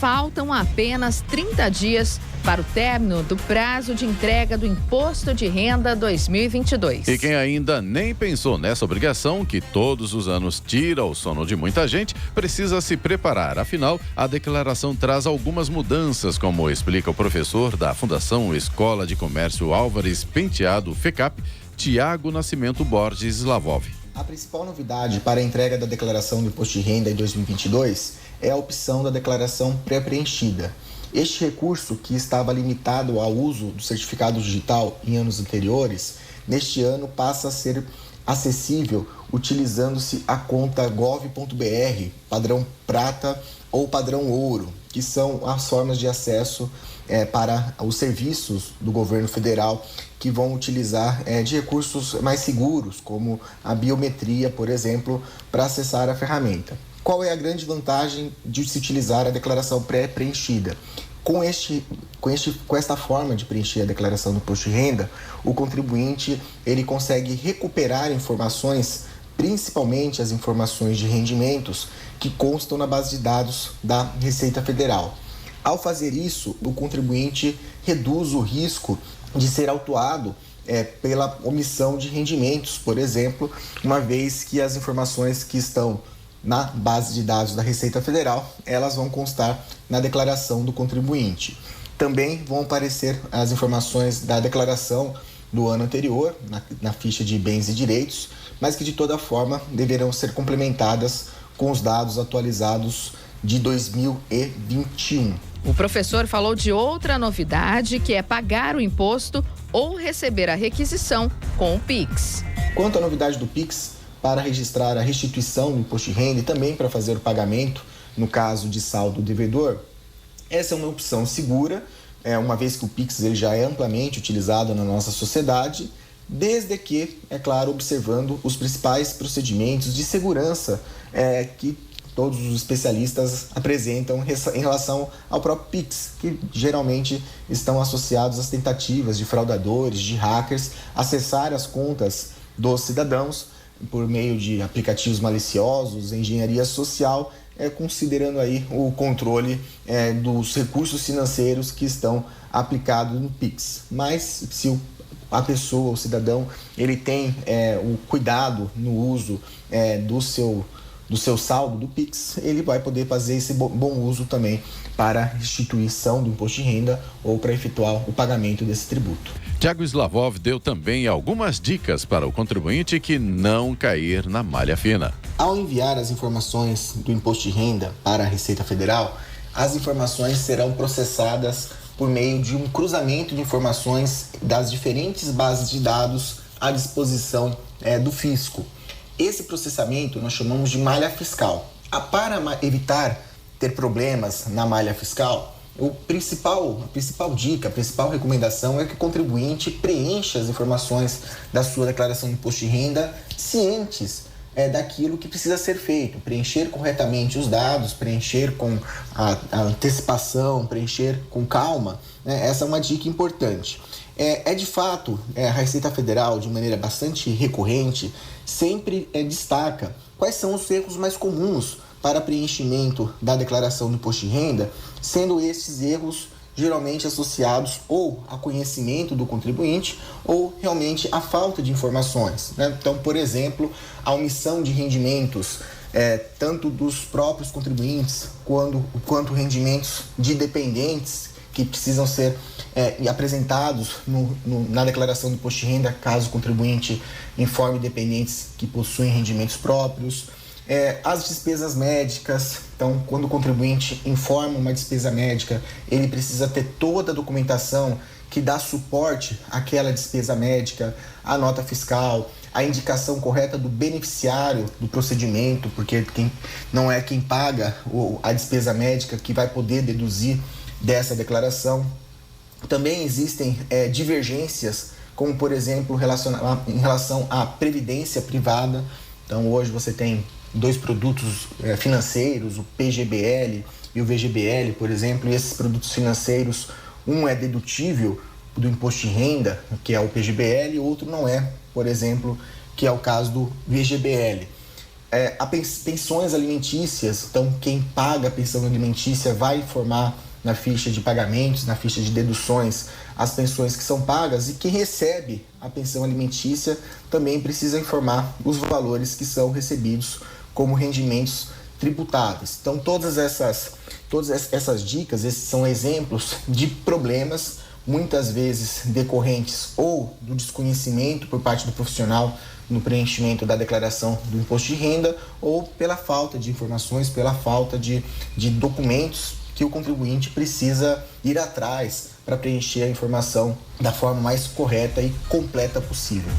faltam apenas 30 dias para o término do prazo de entrega do Imposto de Renda 2022. E quem ainda nem pensou nessa obrigação, que todos os anos tira o sono de muita gente, precisa se preparar. Afinal, a declaração traz algumas mudanças, como explica o professor da Fundação Escola de Comércio Álvares Penteado, FECAP, Tiago Nascimento Borges Lavov. A principal novidade para a entrega da declaração do Imposto de Renda em 2022 é a opção da declaração pré-preenchida. Este recurso, que estava limitado ao uso do certificado digital em anos anteriores, neste ano passa a ser acessível utilizando-se a conta gov.br, padrão prata ou padrão ouro, que são as formas de acesso para os serviços do governo federal que vão utilizar de recursos mais seguros, como a biometria, por exemplo, para acessar a ferramenta. Qual é a grande vantagem de se utilizar a declaração pré-preenchida? Com esta forma de preencher a declaração do imposto de renda, o contribuinte ele consegue recuperar informações, principalmente as informações de rendimentos que constam na base de dados da Receita Federal. Ao fazer isso, o contribuinte reduz o risco de ser autuado pela omissão de rendimentos, por exemplo, uma vez que as informações que estão na base de dados da Receita Federal, elas vão constar na declaração do contribuinte. Também vão aparecer as informações da declaração do ano anterior, na ficha de bens e direitos, mas que de toda forma deverão ser complementadas com os dados atualizados de 2021. O professor falou de outra novidade, que é pagar o imposto ou receber a requisição com o Pix. Quanto à novidade do Pix, para registrar a restituição do imposto de renda e também para fazer o pagamento, no caso de saldo devedor, essa é uma opção segura, uma vez que o Pix ele já é amplamente utilizado na nossa sociedade, desde que, é claro, observando os principais procedimentos de segurança que todos os especialistas apresentam em relação ao próprio Pix, que geralmente estão associados às tentativas de fraudadores, de hackers, acessar as contas dos cidadãos por meio de aplicativos maliciosos, engenharia social, considerando aí o controle dos recursos financeiros que estão aplicados no Pix. Mas se a pessoa, o cidadão, ele tem o cuidado no uso do seu saldo do Pix, ele vai poder fazer esse bom uso também para a restituição do imposto de renda ou para efetuar o pagamento desse tributo. Tiago Slavov deu também algumas dicas para o contribuinte que não cair na malha fina. Ao enviar as informações do imposto de renda para a Receita Federal, as informações serão processadas por meio de um cruzamento de informações das diferentes bases de dados à disposição do fisco. Esse processamento nós chamamos de malha fiscal. Para evitar ter problemas na malha fiscal, a principal dica, a principal recomendação é que o contribuinte preencha as informações da sua declaração de imposto de renda cientes daquilo que precisa ser feito, preencher corretamente os dados, preencher com a antecipação, preencher com calma, né? Essa é uma dica importante. De fato, a Receita Federal, de maneira bastante recorrente, sempre destaca quais são os erros mais comuns para preenchimento da declaração do imposto de renda, sendo esses erros geralmente associados ou a conhecimento do contribuinte ou realmente a falta de informações, né? Então, por exemplo, a omissão de rendimentos, tanto dos próprios contribuintes quanto rendimentos de dependentes que precisam ser apresentados na declaração do imposto de renda, caso o contribuinte informe dependentes que possuem rendimentos próprios. As despesas médicas, então, quando o contribuinte informa uma despesa médica, ele precisa ter toda a documentação que dá suporte àquela despesa médica, a nota fiscal, a indicação correta do beneficiário do procedimento, porque não é quem paga a despesa médica que vai poder deduzir dessa declaração. Também existem divergências, como por exemplo em relação à previdência privada. Então hoje você tem dois produtos financeiros, o PGBL e o VGBL, por exemplo, e esses produtos financeiros, um é dedutível do imposto de renda, que é o PGBL, e outro não é, por exemplo, que é o caso do VGBL. Pensões alimentícias, então quem paga a pensão alimentícia vai informar na ficha de pagamentos, na ficha de deduções, as pensões que são pagas, e quem recebe a pensão alimentícia também precisa informar os valores que são recebidos como rendimentos tributáveis. Então todas essas dicas, esses são exemplos de problemas, muitas vezes decorrentes ou do desconhecimento por parte do profissional no preenchimento da declaração do imposto de renda, ou pela falta de informações, pela falta de documentos que o contribuinte precisa ir atrás para preencher a informação da forma mais correta e completa possível.